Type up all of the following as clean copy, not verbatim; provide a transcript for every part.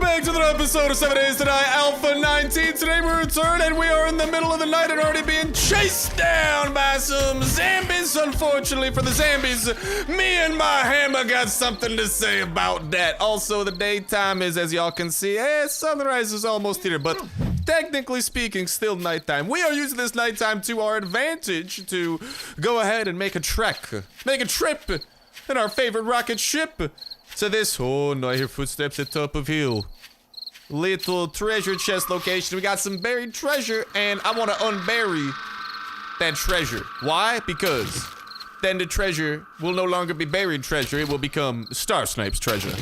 back to another episode of 7 Days to Die Alpha 19. Today we return and we are in the middle of the night and already being chased down by some zombies. Unfortunately for the zombies, me and my hammer got something to say about that. Also, the daytime is, as y'all can see, sunrise is almost here, but technically speaking, still nighttime. We are using this nighttime to our advantage to go ahead and make a trip in our favorite rocket ship to this, oh no, I hear footsteps at top of hill. Little treasure chest location. We got some buried treasure and I want to unbury that treasure. Why? Because then the treasure will no longer be buried treasure. It will become Starsnipe's treasure.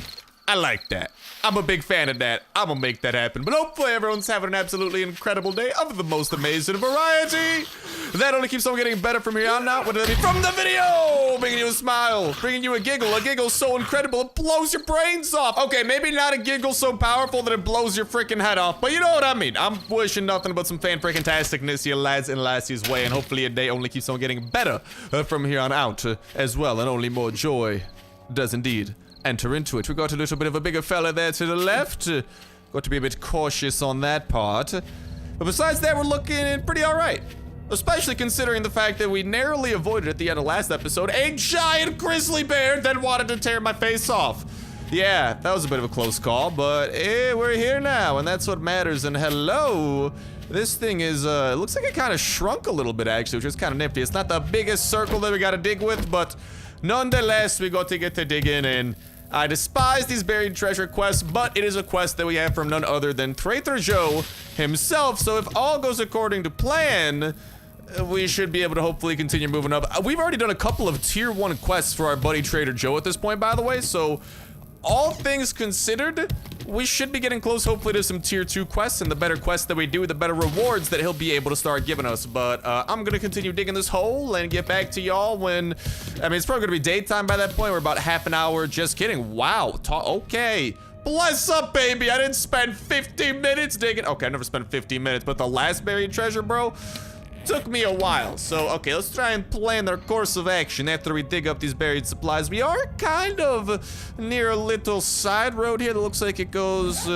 I like that. I'm a big fan of that. I'm gonna make that happen. But hopefully everyone's having an absolutely incredible day of the most amazing variety. That only keeps on getting better from here on out. What did that mean? From the video! Bringing you a smile, bringing you a giggle so incredible it blows your brains off. Okay, maybe not a giggle so powerful that it blows your freaking head off, but you know what I mean. I'm wishing nothing but some fan-freaking-tasticness your lads and lassies way, and hopefully your day only keeps on getting better from here on out as well, and only more joy does indeed enter into it. We got a little bit of a bigger fella there to the left. Got to be a bit cautious on that part. But besides that, we're looking pretty alright. Especially considering the fact that we narrowly avoided at the end of last episode a giant grizzly bear that wanted to tear my face off. Yeah, that was a bit of a close call, but we're here now, and that's what matters. And hello. This thing is, it looks like it kind of shrunk a little bit, actually, which is kind of nifty. It's not the biggest circle that we got to dig with, but nonetheless, we got to get to dig in. I despise these buried treasure quests, but it is a quest that we have from none other than Trader Joe himself. So if all goes according to plan, we should be able to hopefully continue moving up. We've already done a couple of tier 1 quests for our buddy Trader Joe at this point, by the way. So all things considered, we should be getting close, hopefully, to some tier 2 quests, and the better quests that we do, the better rewards that he'll be able to start giving us. But I'm gonna continue digging this hole and get back to y'all when, I mean, it's probably gonna be daytime by that point. We're about half an hour, just kidding. Wow, okay. Bless up, baby. I didn't spend 15 minutes digging. Okay, I never spent 15 minutes, but the last buried treasure, bro, took me a while. So, okay, let's try and plan our course of action after we dig up these buried supplies. We are kind of near a little side road here that looks like it goes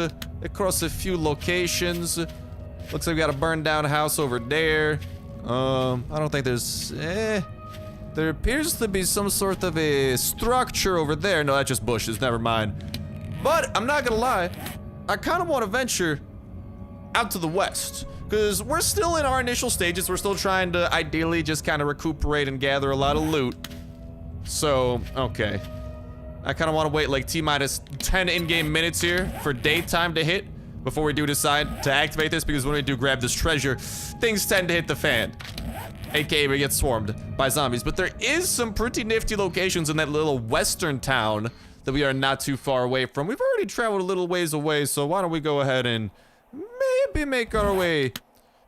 across a few locations. Looks like we got a burned down house over there. I don't think there's, there appears to be some sort of a structure over there. No, that's just bushes, never mind. But I'm not gonna lie, I kind of want to venture out to the west. Because we're still in our initial stages. We're still trying to ideally just kind of recuperate and gather a lot of loot. So, okay. I kind of want to wait like T-minus 10 in-game minutes here for daytime to hit before we do decide to activate this, because when we do grab this treasure, things tend to hit the fan. AKA we get swarmed by zombies. But there is some pretty nifty locations in that little western town that we are not too far away from. We've already traveled a little ways away, so why don't we go ahead and maybe make our way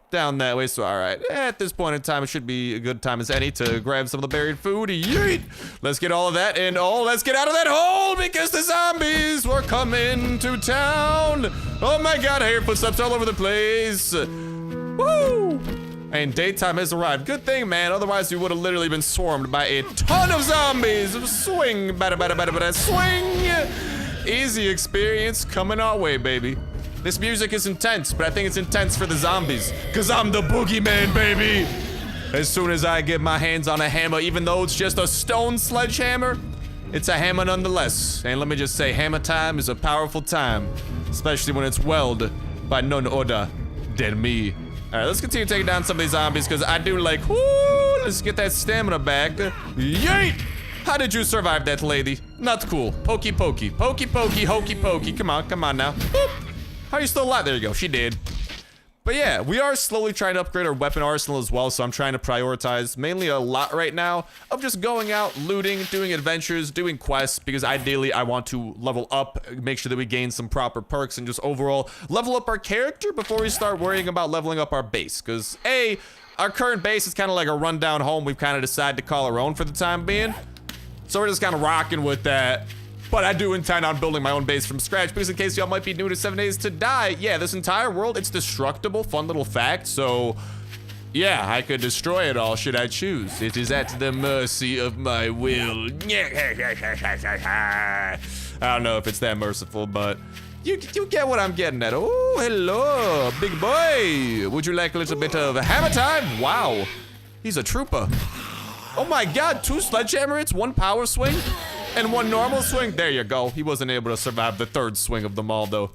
down that way. So, all right, at this point in time, it should be a good time as any to grab some of the buried food. Yeet! Let's get all of that, and let's get out of that hole because the zombies were coming to town. Oh my God, I hear footsteps all over the place. Woo! And daytime has arrived. Good thing, man. Otherwise, we would have literally been swarmed by a ton of zombies. Swing, bada, bada, bada, bada, swing. Easy experience coming our way, baby. This music is intense, but I think it's intense for the zombies, because I'm the boogeyman, baby. As soon as I get my hands on a hammer, even though it's just a stone sledgehammer, it's a hammer nonetheless. And let me just say, hammer time is a powerful time, especially when it's wielded by none other than me. All right, let's continue taking down some of these zombies, because I do like, whoo, let's get that stamina back. Yeet! How did you survive that, lady? Not cool. Pokey pokey. Pokey pokey, hokey pokey. Come on now. Boop. How are you still alive? There you go, she did. But yeah, we are slowly trying to upgrade our weapon arsenal as well, so I'm trying to prioritize mainly a lot right now of just going out, looting, doing adventures, doing quests, because ideally I want to level up, make sure that we gain some proper perks, and just overall level up our character before we start worrying about leveling up our base. Because our current base is kind of like a rundown home we've kind of decided to call our own for the time being. So we're just kind of rocking with that. But I do intend on building my own base from scratch, because in case y'all might be new to 7 Days to Die, yeah, this entire world, it's destructible, fun little fact, so yeah, I could destroy it all should I choose. It is at the mercy of my will. I don't know if it's that merciful, but You get what I'm getting at. Oh, hello, big boy. Would you like a little bit of hammer time? Wow, he's a trooper. Oh my God, 2 sledgehammer hits, 1 power swing, and 1 normal swing. There you go. He wasn't able to survive the 3rd swing of them all, though.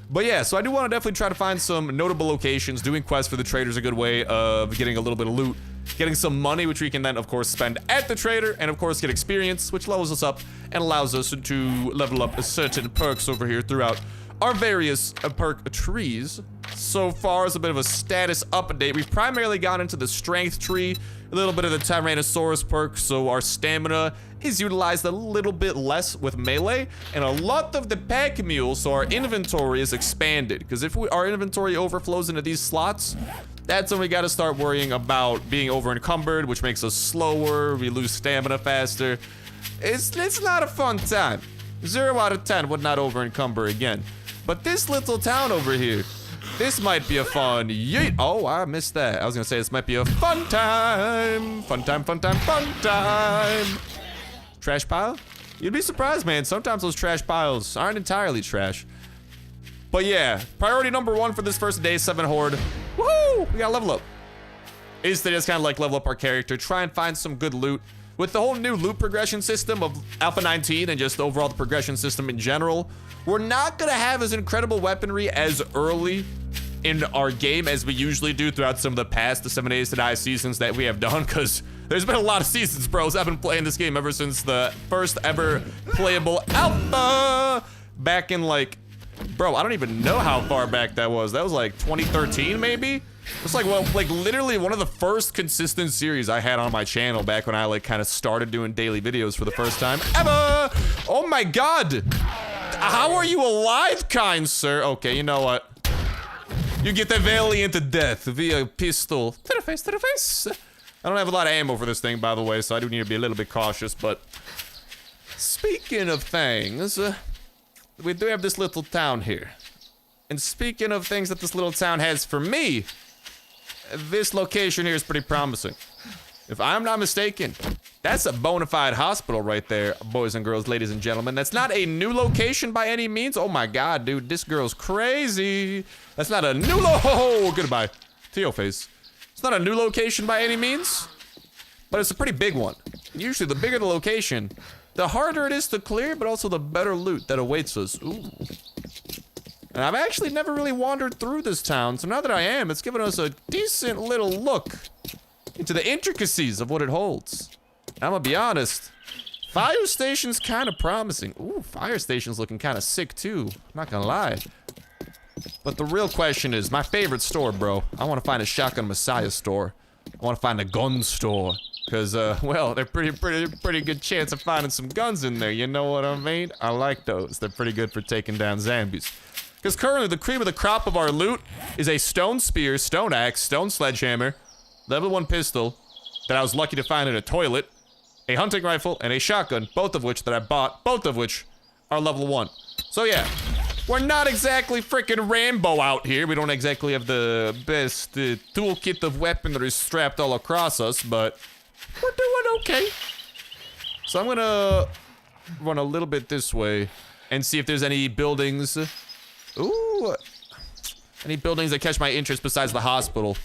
But yeah, so I do want to definitely try to find some notable locations. Doing quests for the trader is a good way of getting a little bit of loot, getting some money, which we can then, of course, spend at the trader, and of course, get experience, which levels us up and allows us to level up certain perks over here throughout our various perk trees. So far, as a bit of a status update, we've primarily gone into the strength tree, a little bit of the Tyrannosaurus perk, so our stamina is utilized a little bit less with melee, and a lot of the pack mule, so our inventory is expanded. Because if our inventory overflows into these slots, that's when we got to start worrying about being over encumbered, which makes us slower, we lose stamina faster. It's not a fun time. 0 out of 10 would not over encumber again. But this little town over here, this might be a fun yeet. Oh, I missed that. I was gonna say this might be a fun time. Fun time, fun time, fun time. Trash pile? You'd be surprised, man. Sometimes those trash piles aren't entirely trash. But yeah, priority number 1 for this first day 7 horde. Woohoo! We gotta level up. Is to just kind of like level up our character, try and find some good loot. With the whole new loot progression system of Alpha 19 and just overall the progression system in general, we're not gonna have as incredible weaponry as early in our game as we usually do throughout some of the past, the 7 Days to Die seasons that we have done, because there's been a lot of seasons, bros. I've been playing this game ever since the first ever playable alpha back in like, bro, I don't even know how far back that was. That was like 2013 maybe? It's like, well, like literally one of the first consistent series I had on my channel back when I like kind of started doing daily videos for the first time ever. Oh my God. How are you alive, kind sir? Okay, you know what? You get the valiant death via pistol. To the face, to the face. I don't have a lot of ammo for this thing, by the way, so I do need to be a little bit cautious, but speaking of things, we do have this little town here. And speaking of things that this little town has for me, this location here is pretty promising. If I'm not mistaken, that's a bona fide hospital right there, boys and girls, ladies and gentlemen. That's not a new location by any means. Oh my God, dude, this girl's crazy. That's not a new goodbye to your face. It's not a new location by any means, but it's a pretty big one. Usually the bigger the location, the harder it is to clear, but also the better loot that awaits us. Ooh. And I've actually never really wandered through this town, so now that I am, it's given us a decent little look into the intricacies of what it holds. I'm gonna be honest, fire station's kind of promising. Ooh, fire station's looking kind of sick too, not gonna lie. But the real question is, my favorite store, bro. I want to find a Shotgun Messiah store. I want to find a gun store. Because, well, they're pretty good chance of finding some guns in there, you know what I mean? I like those. They're pretty good for taking down zombies. Because currently, the cream of the crop of our loot is a stone spear, stone axe, stone sledgehammer, level 1 pistol that I was lucky to find in a toilet, a hunting rifle, and a shotgun, both of which that I bought, both of which are level 1. So yeah, we're not exactly freaking Rambo out here. We don't exactly have the best toolkit of weaponry strapped all across us, but we're doing okay. So I'm gonna run a little bit this way and see if there's any buildings. Ooh, any buildings that catch my interest besides the hospital.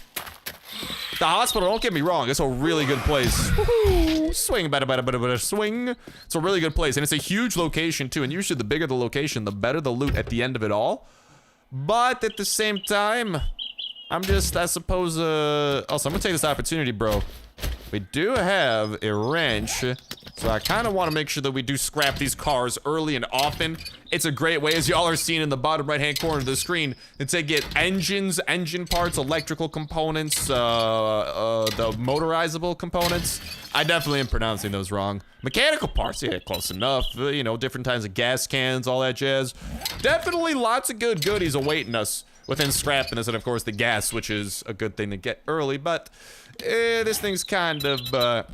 The hospital, don't get me wrong, it's a really good place. Woohoo! Swing, bada, swing. It's a really good place, and it's a huge location too, and usually the bigger the location, the better the loot at the end of it all. But at the same time, I'm just, I suppose, also, I'm gonna take this opportunity, bro. We do have a wrench, so I kind of want to make sure that we do scrap these cars early and often. It's a great way, as y'all are seeing in the bottom right-hand corner of the screen, to get engines, engine parts, electrical components, the motorizable components. I definitely am pronouncing those wrong. Mechanical parts, yeah, close enough. You know, different kinds of gas cans, all that jazz. Definitely lots of good goodies awaiting us within scrapping this, and of course the gas, which is a good thing to get early, but this thing's kind of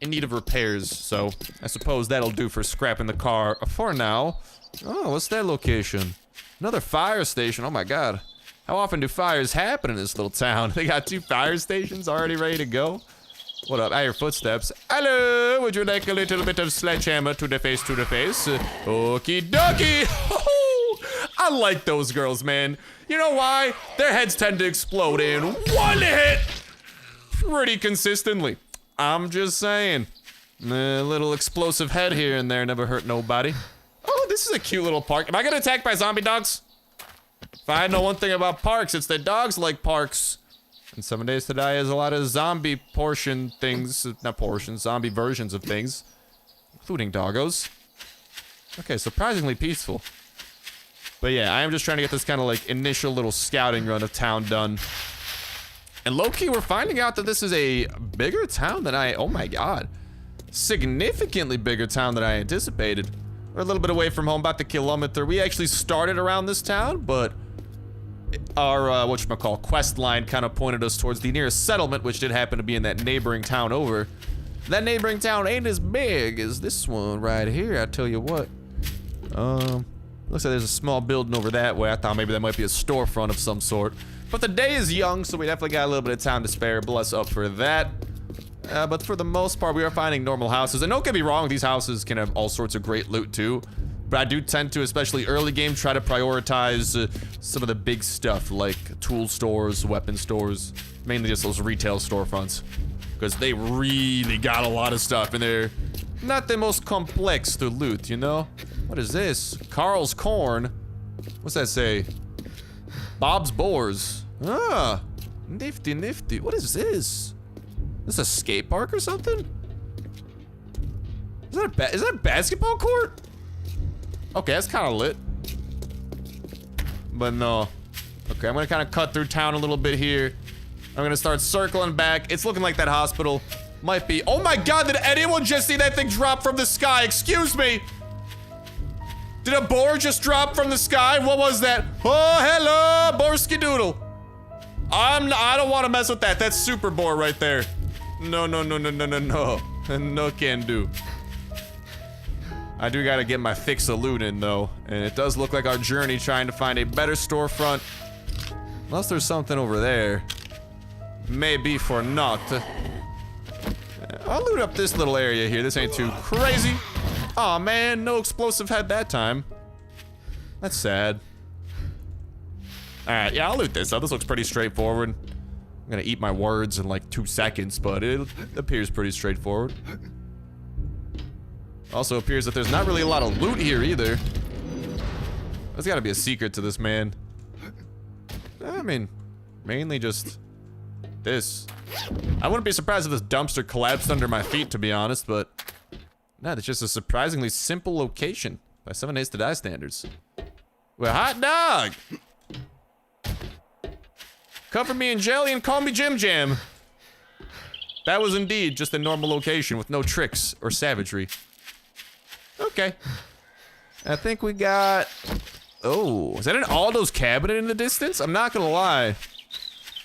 in need of repairs, so I suppose that'll do for scrapping the car for now. Oh, what's that location? Another fire station. Oh my God. How often do fires happen in this little town? They got 2 fire stations already ready to go. What up? I hear footsteps. Hello, would you like a little bit of sledgehammer to the face, to the face? Okie dokie. I like those girls, man. You know why? Their heads tend to explode in one hit pretty consistently. I'm just saying. A little explosive head here and there never hurt nobody. Oh, this is a cute little park. Am I getting attacked by zombie dogs? If I know one thing about parks, it's that dogs like parks. And 7 Days to Die has a lot of zombie portion things. Not portions, zombie versions of things. Including doggos. Okay, surprisingly peaceful. But yeah, I am just trying to get this kind of like initial little scouting run of town done. And low-key, we're finding out that this is a bigger town than oh my god. Significantly bigger town than I anticipated. We're a little bit away from home, about the kilometer. We actually started around this town, but our, whatchamacall, quest line kind of pointed us towards the nearest settlement, which did happen to be in that neighboring town over. That neighboring town ain't as big as this one right here, I tell you what. Looks like there's a small building over that way. I thought maybe that might be a storefront of some sort. But the day is young, so we definitely got a little bit of time to spare. Bless up for that. But for the most part, we are finding normal houses. And don't get me wrong, these houses can have all sorts of great loot too. But I do tend to, especially early game, try to prioritize some of the big stuff like tool stores, weapon stores, mainly just those retail storefronts. Because they really got a lot of stuff in there. Not the most complex to loot, you know? What is this? Carl's Corn? What's that say? Bob's Boars. Ah, nifty, nifty. What is this? Is this a skate park or something? Is that a basketball court? Okay, that's kind of lit. But no. Okay, I'm gonna kind of cut through town a little bit here. I'm gonna start circling back. It's looking like that hospital might be. Oh my god, did anyone just see that thing drop from the sky? Excuse me. Did a boar just drop from the sky? What was that? Oh, hello, Borsky Doodle. I don't want to mess with that. That's super boar right there. No, no, no, no, no, no, no. No can do. I do gotta get my fix of loot in though. And it does look like our journey trying to find a better storefront. Unless there's something over there. Maybe for not. I'll loot up this little area here. This ain't too crazy. Aw, man, no explosive head that time. That's sad. Alright, yeah, I'll loot this up. This looks pretty straightforward. I'm gonna eat my words in like 2 seconds, but it appears pretty straightforward. Also appears that there's not really a lot of loot here either. There's gotta be a secret to this, man. I mean, mainly just this. I wouldn't be surprised if this dumpster collapsed under my feet, to be honest, but no, that's just a surprisingly simple location by 7 Days to Die standards. Well, hot dog! Cover me in jelly and call me Jim Jam. That was indeed just a normal location with no tricks or savagery. Okay. I think we got... Oh, is that an Aldo's cabinet in the distance? I'm not gonna lie.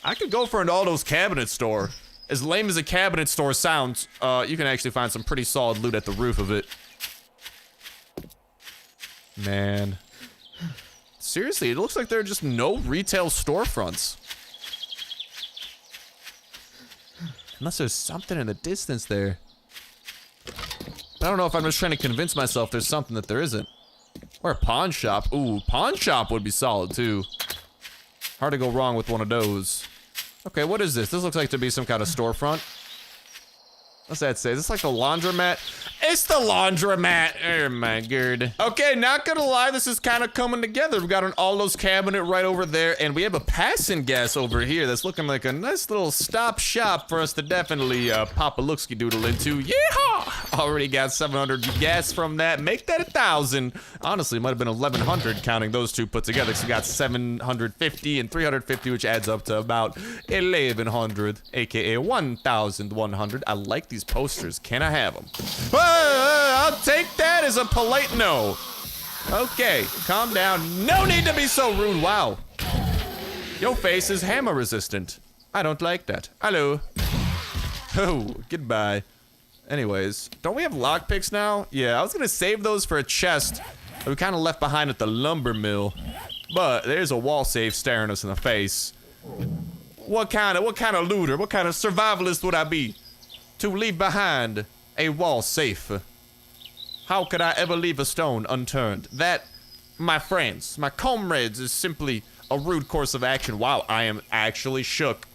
I could go for an Aldo's cabinet store. As lame as a cabinet store sounds, you can actually find some pretty solid loot at the roof of it. Man. Seriously, it looks like there are just no retail storefronts. Unless there's something in the distance there. I don't know if I'm just trying to convince myself there's something that there isn't. Or a pawn shop. Ooh, pawn shop would be solid too. Hard to go wrong with one of those. Okay, what is this? This looks like to be some kind of storefront. What's that say? Is this like the laundromat? It's the laundromat! Oh my god. Okay, not gonna lie, this is kind of coming together. We've got an Aldo's cabinet right over there, and we have a passing gas over here that's looking like a nice little stop shop for us to definitely pop a looksky doodle into. Yeehaw! Already got 700 gas from that. Make that 1,000. Honestly, it might have been 1,100 counting those two put together. So we got 750 and 350, which adds up to about 1,100, aka 1,100. I like these posters. Can I have them? I'll take that as a polite no. Okay, calm down. No need to be so rude. Wow. Your face is hammer resistant. I don't like that. Hello. Oh, goodbye. Anyways, don't we have lockpicks now? Yeah, I was gonna save those for a chest that we kind of left behind at the lumber mill. But there's a wall safe staring us in the face. What kind of looter, what kind of survivalist would I be to leave behind a wall safe? How could I ever leave a stone unturned? That my friends, my comrades, is simply a rude course of action. Wow, I am actually shook.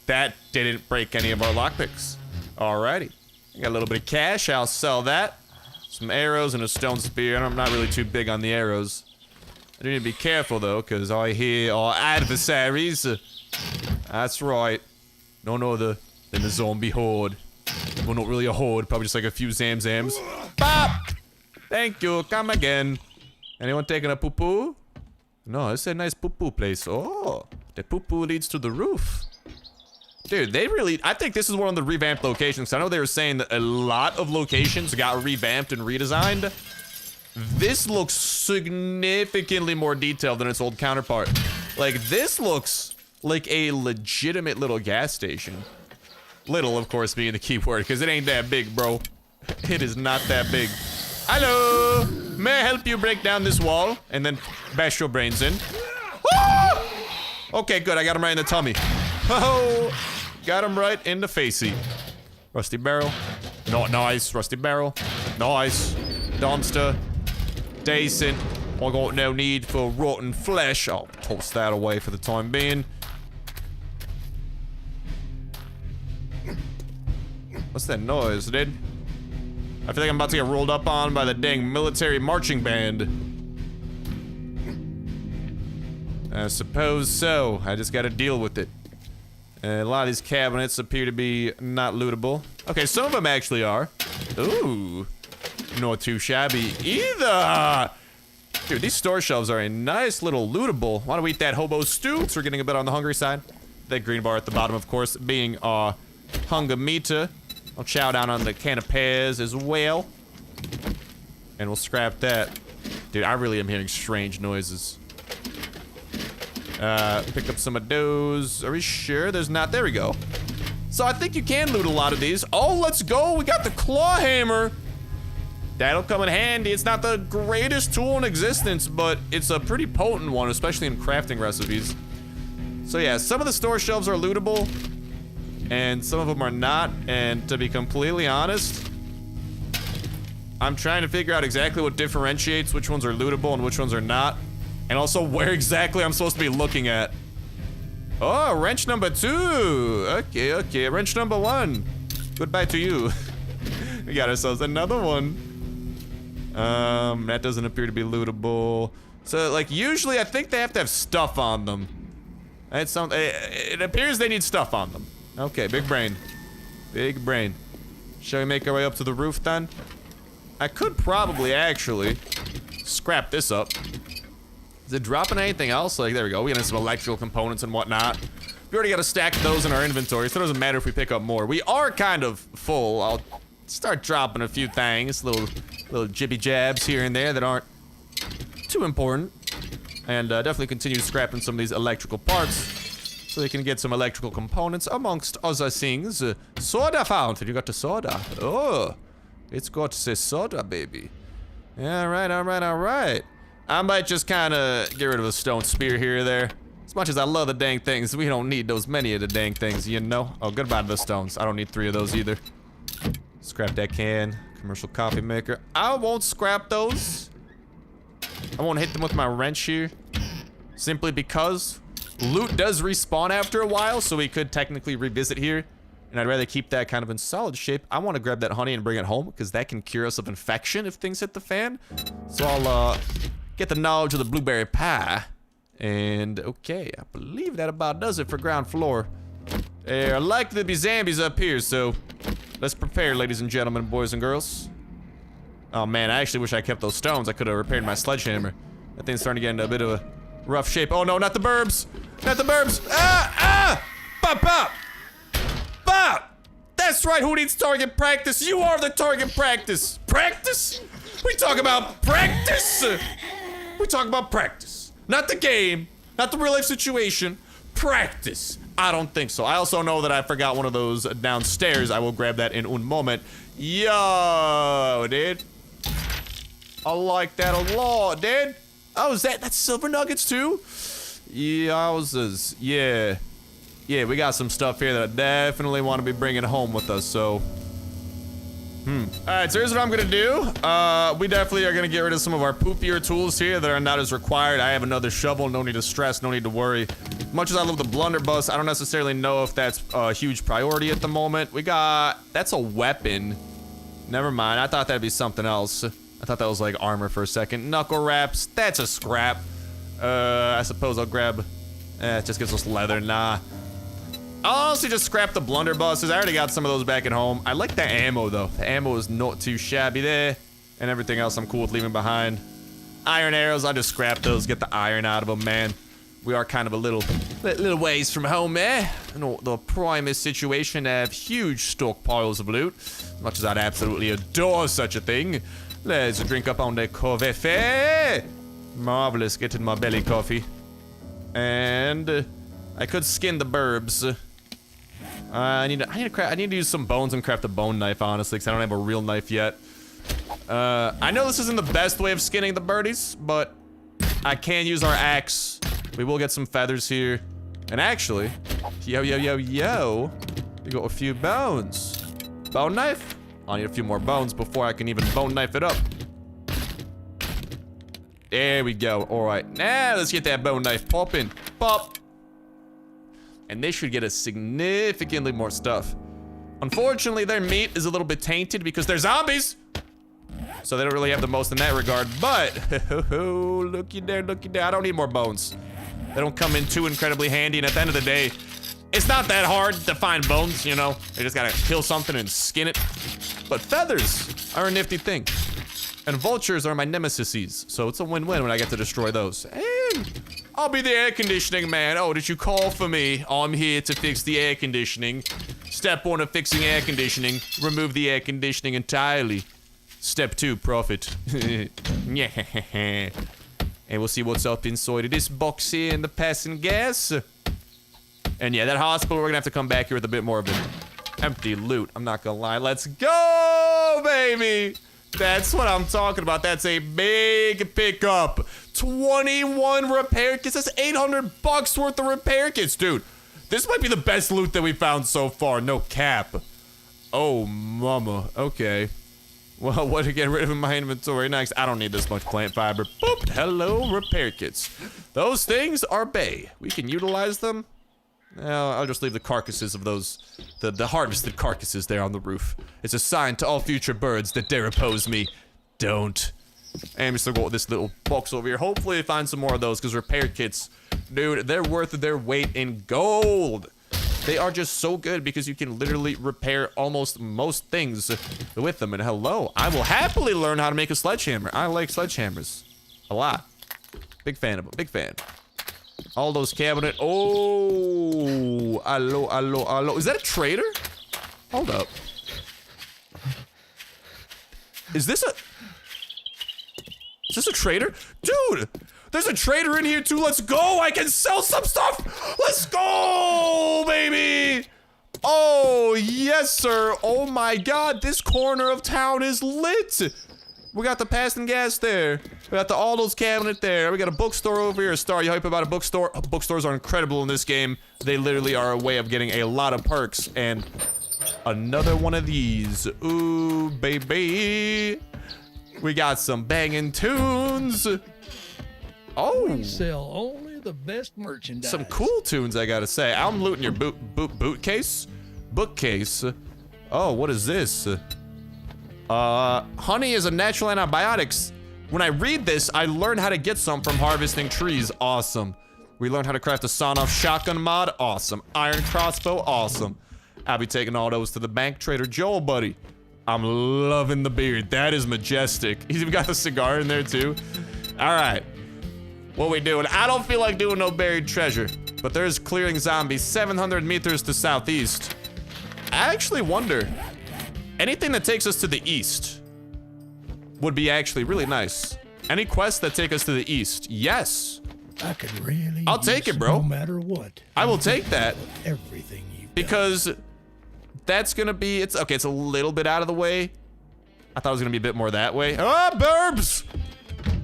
That didn't break any of our lockpicks. Alrighty. Got a little bit of cash, I'll sell that. Some arrows and a stone spear. I'm not really too big on the arrows. I do need to be careful though, because I hear our adversaries. That's right. None other than the zombie horde. Well, not really a horde, probably just like a few zamzams. Bop! Thank you, come again. Anyone taking a poo-poo? No, it's a nice poo-poo place. Oh, the poo-poo leads to the roof. Dude, they really, I think this is one of the revamped locations. I know they were saying that a lot of locations got revamped and redesigned. This looks significantly more detailed than its old counterpart. Like, this looks like a legitimate little gas station. Little, of course, being the key word, because it ain't that big, bro. It is not that big. Hello! May I help you break down this wall? And then bash your brains in. Ah! Okay, good. I got him right in the tummy. Oh! Got him right in the facey. Rusty barrel. No, nice. Rusty barrel. Nice. Dumpster. Decent. I got no need for rotten flesh. I'll toss that away for the time being. What's that noise, dude? I feel like I'm about to get rolled up on by the dang military marching band. I suppose so. I just gotta deal with it. A lot of these cabinets appear to be not lootable. Okay, some of them actually are. Ooh. Not too shabby either. Dude, these store shelves are a nice little lootable. Want to eat that hobo stew? So we're getting a bit on the hungry side. That green bar at the bottom, of course, being our hunger meter. I'll chow down on the can of pears as well. And we'll scrap that. Dude, I really am hearing strange noises. Pick up some of those. Are we sure there's not? There we go. So I think you can loot a lot of these. Oh, let's go. We got the claw hammer. That'll come in handy. It's not the greatest tool in existence, but it's a pretty potent one, especially in crafting recipes. So yeah, some of the store shelves are lootable, and some of them are not. And to be completely honest, I'm trying to figure out exactly what differentiates which ones are lootable and which ones are not. And also where exactly I'm supposed to be looking at. Oh, wrench number 2. Okay, okay. Wrench number 1. Goodbye to you. We got ourselves another one. That doesn't appear to be lootable. So, like, usually I think they have to have stuff on them. It appears they need stuff on them. Okay, big brain. Big brain. Shall we make our way up to the roof then? I could probably actually scrap this up. Is it dropping anything else? Like, there we go. We got some electrical components and whatnot. We already got a stack of those in our inventory, so it doesn't matter if we pick up more. We are kind of full. I'll start dropping a few things, little jibby jabs here and there that aren't too important. And definitely continue scrapping some of these electrical parts so they can get some electrical components, amongst other things. Soda fountain. You got the soda. Oh, it's got to say soda, baby. All right, all right, all right. I might just kind of get rid of a stone spear here or there. As much as I love the dang things, we don't need those many of the dang things, you know? Oh, goodbye to the stones. I don't need 3 of those either. Scrap that can. Commercial coffee maker. I won't scrap those. I won't hit them with my wrench here. Simply because loot does respawn after a while, so we could technically revisit here. And I'd rather keep that kind of in solid shape. I want to grab that honey and bring it home, because that can cure us of infection if things hit the fan. So I'll, get the knowledge of the blueberry pie. And, okay, I believe that about does it for ground floor. There are likely to be zombies up here, so let's prepare, ladies and gentlemen, boys and girls. Oh, man, I actually wish I kept those stones. I could have repaired my sledgehammer. That thing's starting to get into a bit of a rough shape. Oh, no, not the burbs. Not the burbs. Ah, ah! Pop, pop! Pop! That's right, who needs target practice? You are the target practice. Practice? We talk about practice! We talk about practice. Not the game, not the real life situation. Practice. I don't think so. I also know that I forgot one of those downstairs. I will grab that in un moment. Yo, dude. I like that a lot, dude. Oh, that's silver nuggets too? Yowzers. Yeah. Yeah, we got some stuff here that I definitely want to be bringing home with us, so. Alright, so here's what I'm gonna do. We definitely are gonna get rid of some of our poopier tools here that are not as required. I have another shovel, no need to stress, no need to worry. Much as I love the blunderbuss, I don't necessarily know if that's a huge priority at the moment. We got, that's a weapon. Never mind, I thought that'd be something else. I thought that was like armor for a second. Knuckle wraps, that's a scrap. I suppose I'll grab, it just gives us leather, nah. I'll honestly just scrap the blunderbusses. I already got some of those back at home. I like the ammo though. The ammo is not too shabby there. And everything else I'm cool with leaving behind. Iron arrows, I'll just scrap those, get the iron out of them, man. We are kind of a little ways from home, eh? The Primus situation, I have huge stockpiles of loot. Much as I'd absolutely adore such a thing. Let's drink up on the coffee. Marvelous, getting my belly coffee. And I could skin the burbs. I need to use some bones and craft a bone knife, honestly, because I don't have a real knife yet. I know this isn't the best way of skinning the birdies, but I can use our axe. We will get some feathers here. And actually, yo, we got a few bones. Bone knife? I'll need a few more bones before I can even bone knife it up. There we go. All right, now let's get that bone knife popping. Pop. And they should get us significantly more stuff. Unfortunately, their meat is a little bit tainted because they're zombies. So they don't really have the most in that regard, but looky there. I don't need more bones. They don't come in too incredibly handy, and at the end of the day, it's not that hard to find bones, you know? You just gotta kill something and skin it. But feathers are a nifty thing. And vultures are my nemesises, so it's a win-win when I get to destroy those. And I'll be the air conditioning man. Oh, did you call for me? Oh, I'm here to fix the air conditioning. Step 1 of fixing air conditioning, remove the air conditioning entirely. Step 2, profit. Yeah. And we'll see what's up inside of this box here in the passing gas. And yeah, that hospital, we're gonna have to come back here with a bit more of an empty loot. I'm not gonna lie. Let's go, baby! That's what I'm talking about. That's a big pickup. 21 repair kits. That's $800 worth of repair kits, dude. This might be the best loot that we found so far. No cap. Oh, mama. Okay. Well, what to get rid of in my inventory next? I don't need this much plant fiber. Boop. Hello, repair kits. Those things are bae. We can utilize them. I'll just leave the carcasses of those, the harvested carcasses there on the roof. It's a sign to all future birds that dare oppose me. Don't. And we still got this little box over here. Hopefully I find some more of those, because repair kits, dude, they're worth their weight in gold. They are just so good because you can literally repair almost most things with them. And hello, I will happily learn how to make a sledgehammer. I like sledgehammers a lot. Big fan of them, big fan. All those cabinet. Oh, hello. Is that a trader? Hold up. Is this a trader? Dude, there's a trader in here too. Let's go. I can sell some stuff. Let's go, baby. Oh, yes, sir. Oh my God, this corner of town is lit. We got the passing gas there. We got the Aldo's cabinet there. We got a bookstore over here. Star, you hype about a bookstore? Bookstores are incredible in this game. They literally are a way of getting a lot of perks. And another one of these. Ooh, baby. We got some banging tunes. Oh. We sell only the best merchandise. Some cool tunes, I gotta say. I'm looting your bookcase. Oh, what is this? Honey is a natural antibiotics. When I read this, I learned how to get some from harvesting trees. Awesome. We learned how to craft a sawn-off shotgun mod. Awesome. Iron crossbow. Awesome. I'll be taking all those to the bank. Trader Joel, buddy. I'm loving the beard. That is majestic. He's even got the cigar in there too. All right. What we doing? I don't feel like doing no buried treasure, but there's clearing zombies 700 meters to southeast. I actually wonder, anything that takes us to the east would be actually really nice. Any quests that take us to the east? Yes. I could really. I'll take it, bro. No matter what. I will take that. Everything you. Because that's gonna be. It's okay. It's a little bit out of the way. I thought it was gonna be a bit more that way. Ah, burbs!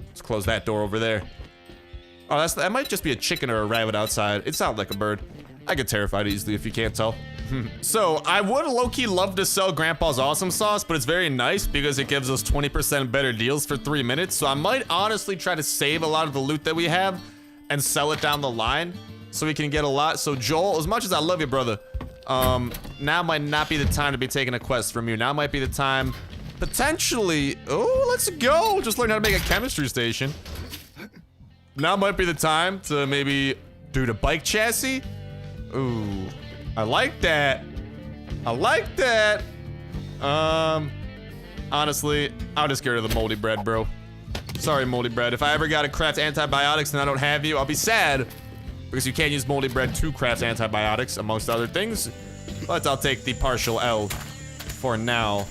Let's close that door over there. Oh, that might just be a chicken or a rabbit outside. It sounds like a bird. I get terrified easily if you can't tell. So, I would low-key love to sell Grandpa's Awesome Sauce, but it's very nice because it gives us 20% better deals for 3 minutes. So I might honestly try to save a lot of the loot that we have and sell it down the line so we can get a lot. So Joel, as much as I love you, brother, now might not be the time to be taking a quest from you. Now might be the time, potentially, oh, let's go. Just learn how to make a chemistry station. Now might be the time to maybe do the bike chassis. Ooh, I like that. I like that. Honestly, I'll just get rid of the moldy bread, bro. Sorry, moldy bread. If I ever gotta craft antibiotics and I don't have you, I'll be sad. Because you can't use moldy bread to craft antibiotics, amongst other things. But I'll take the partial L for now.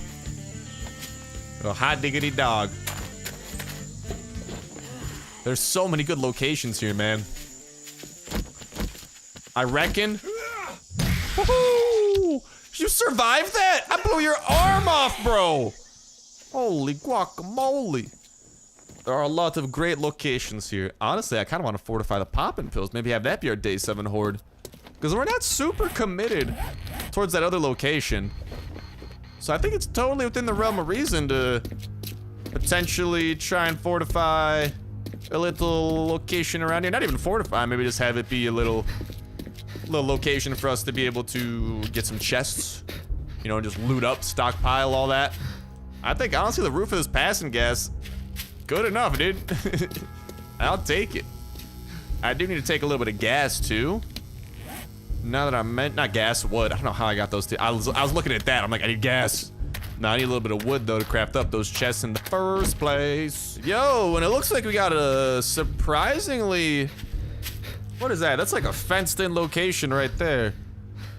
Oh, hot diggity dog. There's so many good locations here, man. I reckon. Woohoo! You survived that? I blew your arm off, bro. Holy guacamole. There are a lot of great locations here. Honestly, I kind of want to fortify the poppin' pills. Maybe have that be our day 7 horde. Because we're not super committed towards that other location. So I think it's totally within the realm of reason to potentially try and fortify a little location around here. Not even fortify, maybe just have it be a little location for us to be able to get some chests. You know, just loot up, stockpile, all that. I think, honestly, the roof of this passing gas, good enough, dude. I'll take it. I do need to take a little bit of gas, too. Now that I meant, not gas, wood. I don't know how I got those two. I was looking at that. I'm like, I need gas. No, I need a little bit of wood, though, to craft up those chests in the first place. Yo, and it looks like we got a surprisingly... What is that? That's like a fenced-in location right there.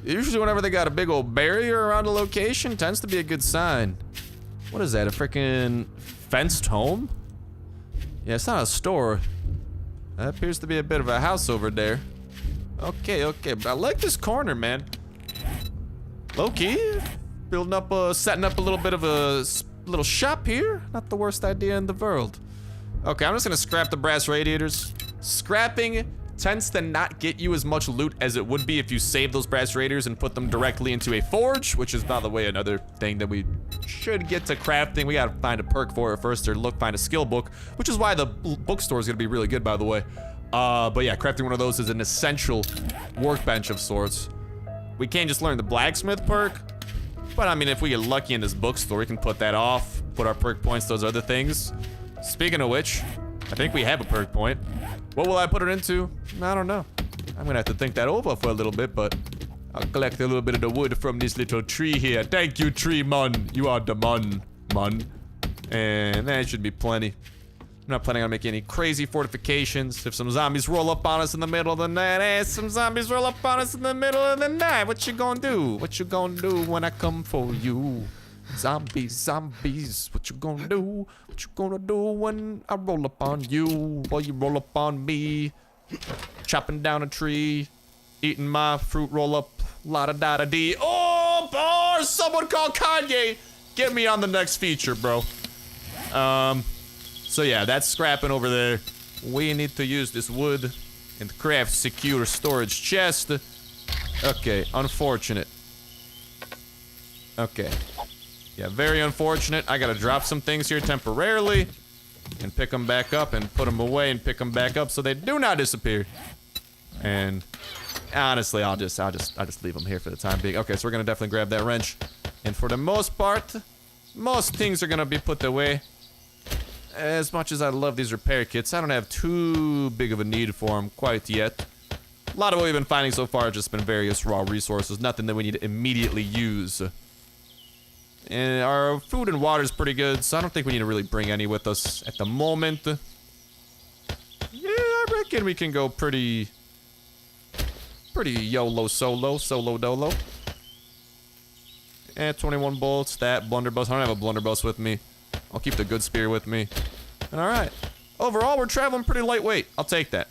Usually whenever they got a big old barrier around a location, tends to be a good sign. What is that, a freaking fenced home? Yeah, it's not a store. That appears to be a bit of a house over there. Okay, okay, but I like this corner, man. Low-key, building up, setting up a little bit of a little shop here. Not the worst idea in the world. Okay, I'm just gonna scrap the brass radiators. Scrapping tends to not get you as much loot as it would be if you save those brass radiators and put them directly into a forge, which is, by the way, another thing that we should get to crafting. We gotta find a perk for it first, or find a skill book, which is why the bookstore is gonna be really good, by the way. But yeah, crafting one of those is an essential workbench of sorts. We can't just learn the blacksmith perk, but I mean, if we get lucky in this bookstore, we can put that off, put our perk points, those other things. Speaking of which, I think we have a perk point. What will I put it into? I don't know. I'm gonna have to think that over for a little bit, but I'll collect a little bit of the wood from this little tree here. Thank you, tree mun. You are the mun. And that should be plenty. I'm not planning on making any crazy fortifications. If some zombies roll up on us in the middle of the night, some zombies roll up on us in the middle of the night, what you gonna do? What you gonna do when I come for you? Zombies, zombies, what you gonna do? What you gonna do when I roll up on you? While you roll up on me? Chopping down a tree, eating my fruit roll up, la-da-da-da-dee. Oh, bars! Someone call Kanye! Get me on the next feature, bro. So yeah, that's scrapping over there. We need to use this wood and craft secure storage chest. Okay, unfortunate. Okay. Yeah, very unfortunate. I gotta drop some things here temporarily and pick them back up and put them away and pick them back up so they do not disappear. And honestly, I'll just leave them here for the time being. Okay, so we're gonna definitely grab that wrench. And for the most part, most things are gonna be put away. As much as I love these repair kits, I don't have too big of a need for them quite yet. A lot of what we've been finding so far have just been various raw resources, nothing that we need to immediately use. And our food and water is pretty good, so I don't think we need to really bring any with us at the moment. Yeah, I reckon we can go pretty YOLO solo dolo. And 21 bolts, that blunderbuss. I don't have a blunderbuss with me. I'll keep the good spear with me. And alright. Overall, we're traveling pretty lightweight. I'll take that.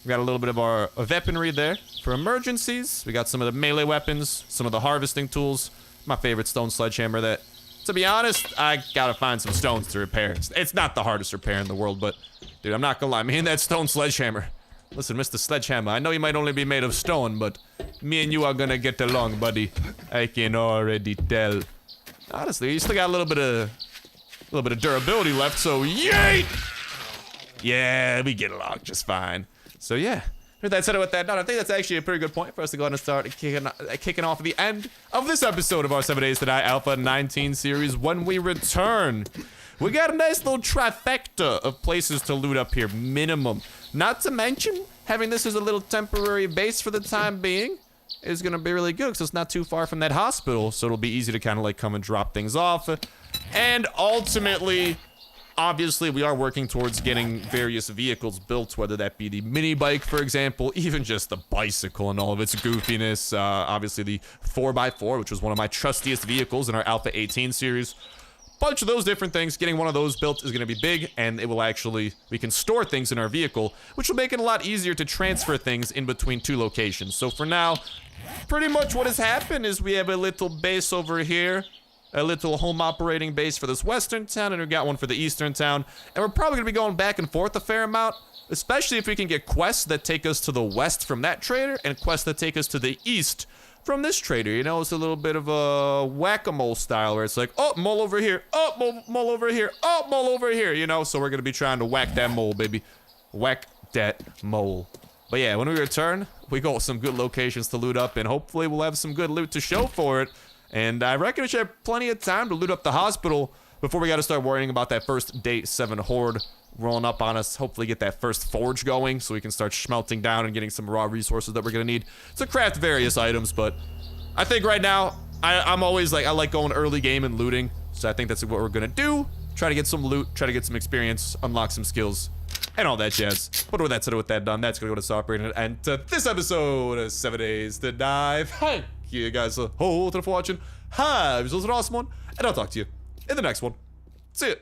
We got a little bit of our weaponry there for emergencies. We got some of the melee weapons, some of the harvesting tools. My favorite stone sledgehammer that, to be honest, I gotta find some stones to repair. It's not the hardest repair in the world, but dude, I'm not gonna lie, me and that stone sledgehammer, Listen, Mr. Sledgehammer, I know you might only be made of stone, but me and you are gonna get along, buddy. I can already tell. Honestly, you still got a little bit of durability left, so yeet! Yeah, we get along just fine. So yeah, with that said, with that done, I think that's actually a pretty good point for us to go ahead and start kicking off the end of this episode of our 7 Days to Die Alpha 19 series. When we return, we got a nice little trifecta of places to loot up here, minimum. Not to mention, having this as a little temporary base for the time being is gonna be really good because it's not too far from that hospital, so it'll be easy to kind of like come and drop things off. And ultimately, obviously, we are working towards getting various vehicles built, whether that be the mini bike, for example, even just the bicycle and all of its goofiness. Obviously, the 4x4, which was one of my trustiest vehicles in our Alpha 18 series. Bunch of those different things. Getting one of those built is going to be big, and it will actually, we can store things in our vehicle, which will make it a lot easier to transfer things in between 2 locations. So for now, pretty much what has happened is we have a little base over here, a little home operating base for this western town, and we got one for the eastern town, and we're probably going to be going back and forth a fair amount, especially if we can get quests that take us to the west from that trader, and quests that take us to the east from this trader. You know, it's a little bit of a whack-a-mole style where it's like, oh, mole over here, oh, mole over here, oh, mole over here, you know, so we're gonna be trying to whack that mole, baby. Whack that mole. But yeah, when we return, we got some good locations to loot up, and hopefully we'll have some good loot to show for it. And I reckon we should have plenty of time to loot up the hospital before we gotta start worrying about that first Day 7 horde rolling up on us. Hopefully get that first forge going so we can start smelting down and getting some raw resources that we're gonna need to craft various items. But I think right now, I'm always like, I like going early game and looting. So I think that's what we're gonna do. Try to get some loot, try to get some experience, unlock some skills, and all that jazz. But with that said, with that done, that's gonna go to stop operating and to this episode of 7 Days to Die. Thank you guys a whole ton for watching. Hi, this was an awesome one, and I'll talk to you in the next one. See ya.